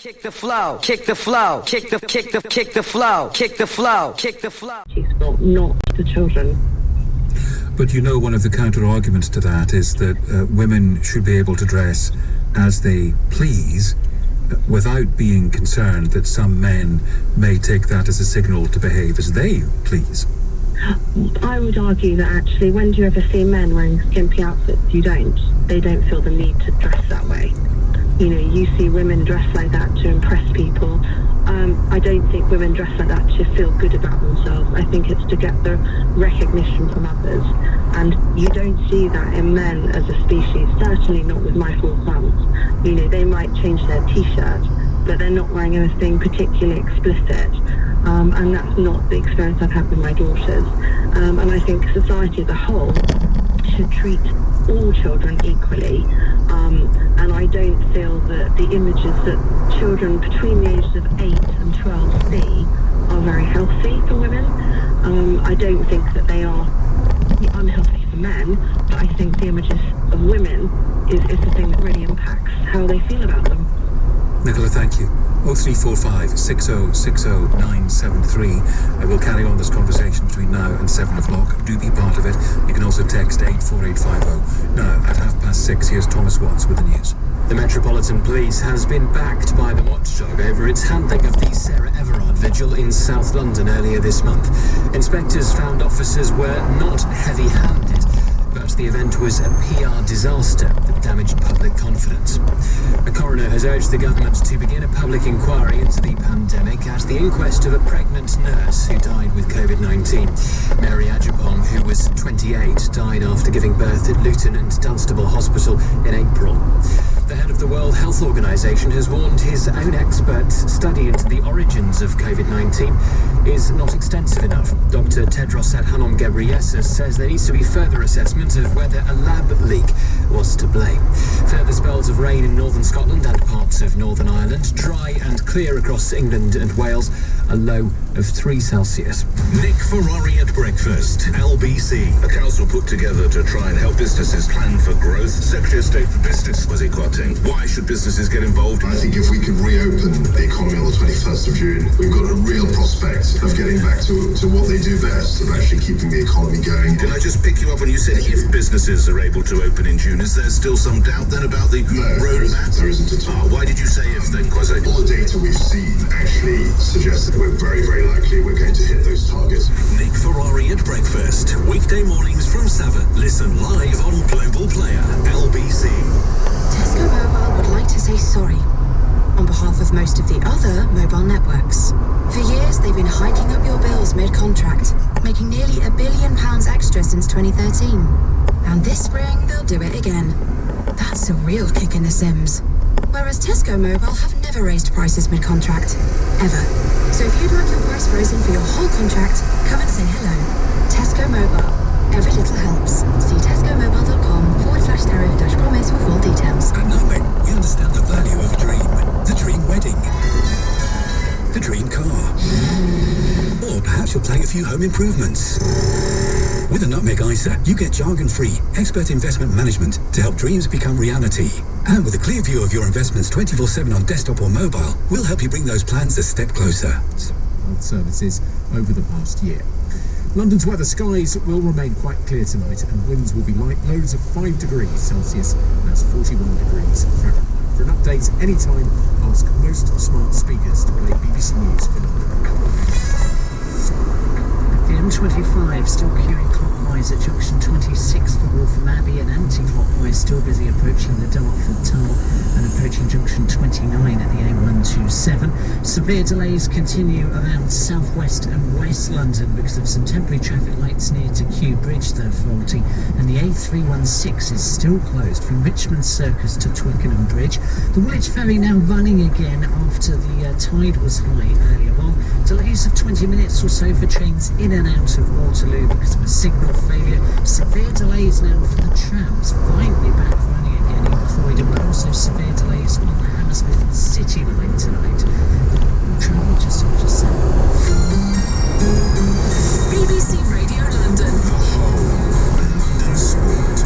Kick the flow, kick the flow, kick the flow, kick the flow, kick the flow. She's not the children. But you know, one of the counter-arguments to that is that women should be able to dress as they please without being concerned that some men may take that as a signal to behave as they please. I would argue that actually, when do you ever see men wearing skimpy outfits? You don't. They don't feel the need to dress that way. You know, you see women dress like that to impress people. I don't think women dress like that to feel good about themselves. I think it's to get the recognition from others. And you don't see that in men as a species, certainly not with my 4 sons. You know, they might change their t-shirt, but they're not wearing anything particularly explicit. And that's not the experience I've had with my daughters. And I think society as a whole should treat all children equally. And I don't feel that the images that children between the ages of 8 and 12 see are very healthy for women. I don't think that they are unhealthy for men, but I think the images of women is the thing that really impacts how they feel about them. Nicola, thank you. 0345 6060 973. I will carry on this conversation between now and 7 o'clock. Do be part of it. You can also text 84850. Now, at 6:30, here's Thomas Watts with the news. The Metropolitan Police has been backed by the watchdog over its handling of the Sarah Everard vigil in South London earlier this month. Inspectors found officers were not heavy-handed, but the event was a PR disaster that damaged public confidence. A coroner has urged the government to begin a public inquiry into the pandemic at the inquest of a pregnant nurse who died with COVID-19. Mary Ajapong, who was 28, died after giving birth at Luton and Dunstable Hospital in April. The head of the World Health Organization has warned his own expert study into the origins of COVID-19 is not extensive enough. Dr. Tedros Adhanom Ghebreyesus says there needs to be further assessment of whether a lab leak was to blame. Further spells of rain in northern Scotland and parts of Northern Ireland. Dry and clear across England and Wales. A low of 3 Celsius. Nick Ferrari at breakfast. LBC. A council put together to try and help businesses plan for growth. Secretary of State for Business, Kwasi Kwarteng. Why should businesses get involved? I think if we could reopen the economy on the 21st of June, we've got a real prospect of getting back to what they do best, of actually keeping the economy going. Can I just pick you up when you said if businesses are able to open in June? Is there still some doubt then about the roadmap? There isn't at all. Why did you say if then, Kwasi? All the data we've seen actually suggests that we're very, very likely we're going to hit those targets. Nick Ferrari at breakfast. Weekday mornings from 7. Listen live on Global Player. LBC. Tesco Mobile would like to say sorry on behalf of most of the other mobile networks. For years, they've been hiking up your bills mid-contract, making nearly £1 billion extra since 2013. And this spring, they'll do it again. That's a real kick in the Sims. Whereas Tesco Mobile have never raised prices mid-contract, ever. So if you'd like your price frozen for your whole contract, come and say hello. Tesco Mobile. Every little helps. See tescomobile.com/tariff-promise for full details. And now, mate, we understand the value of a dream. The dream wedding. The dream car. Or perhaps you're planning a few home improvements. With a Nutmeg ISA, you get jargon-free, expert investment management to help dreams become reality. And with a clear view of your investments 24/7 on desktop or mobile, we'll help you bring those plans a step closer. Services over the past year. London's weather: skies will remain quite clear tonight and winds will be light, lows of 5 degrees Celsius, that's 41 degrees Fahrenheit. For an update anytime, ask most smart speakers to play BBC News for London. The M25 still queuing clockwise at junction 26 for Waltham Abbey and anti-clockwise still busy approaching the Dartford Tunnel and approaching junction 29 at the A127. Severe delays continue around southwest and west London because of some temporary traffic lights near to Kew Bridge. They're faulty, and the A316 is still closed from Richmond Circus to Twickenham Bridge. The Woolwich Ferry now running again after the tide was high earlier on. Delays of 20 minutes or so for trains in and out of Waterloo because of a signal failure. Severe delays now for the trams, finally back running again in Croydon, but also severe delays on the Hammersmith City line tonight. Travel just said. BBC Radio London. The whole London sport.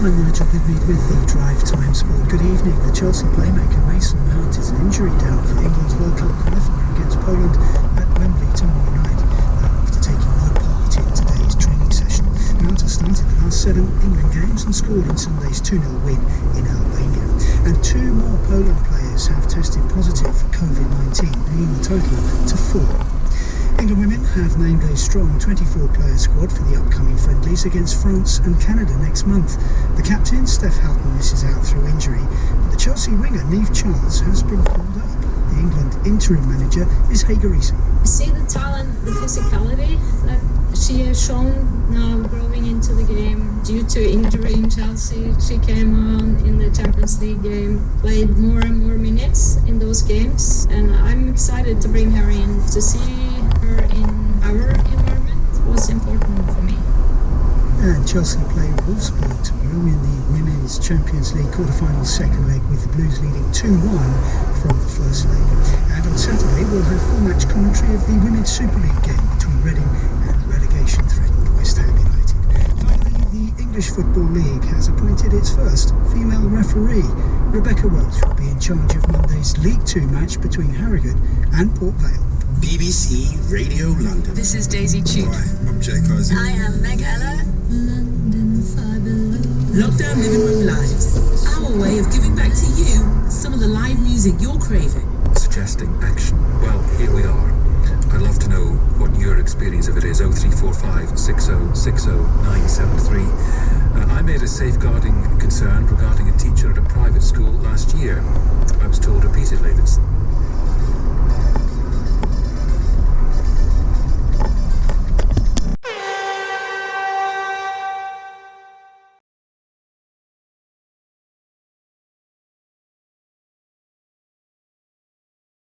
I'm Nigel With me with the Drive Time Sport. Good evening. The Chelsea playmaker Mason Mount is an injury down for England's World Cup qualifier against Poland at Wembley tomorrow night. After taking no part in today's training session, Mount has started the last 7 England games and scored in Sunday's 2-0 win in Albania. And 2 more Poland players have tested positive for COVID-19, bringing the total to 4. England women have named a strong 24-player squad for the upcoming friendlies against France and Canada next month. The captain, Steph Houghton, misses out through injury, but the Chelsea winger, Niamh Charles, has been called up. The England interim manager is Hager Easing. I see the talent, the physicality that she has shown now growing into the game due to injury in Chelsea. She came on in the Champions League game, played more and more minutes in those games, and I'm excited to bring her in. To see her in our environment was important for me. And Chelsea play Wolfsburg tomorrow in the Women's Champions League quarter-final second leg, with the Blues leading 2-1 from the first leg. And on Saturday we'll have full match commentary of the Women's Super League game between Reading and relegation-threatened West Ham United. Finally, the English Football League has appointed its first female referee. Rebecca Welch will be in charge of Monday's League 2 match between Harrogate and Port Vale. BBC Radio London. This is Daisy Tube. Hi, I'm Jay Cousin. I am Meg Ella. Lockdown Living Room Lives. Our way of giving back to you some of the live music you're craving. Suggesting action. Well, here we are. I'd love to know what your experience of it is. 0345 6060 973. I made a safeguarding concern regarding a teacher at a private school last year. I was told repeatedly that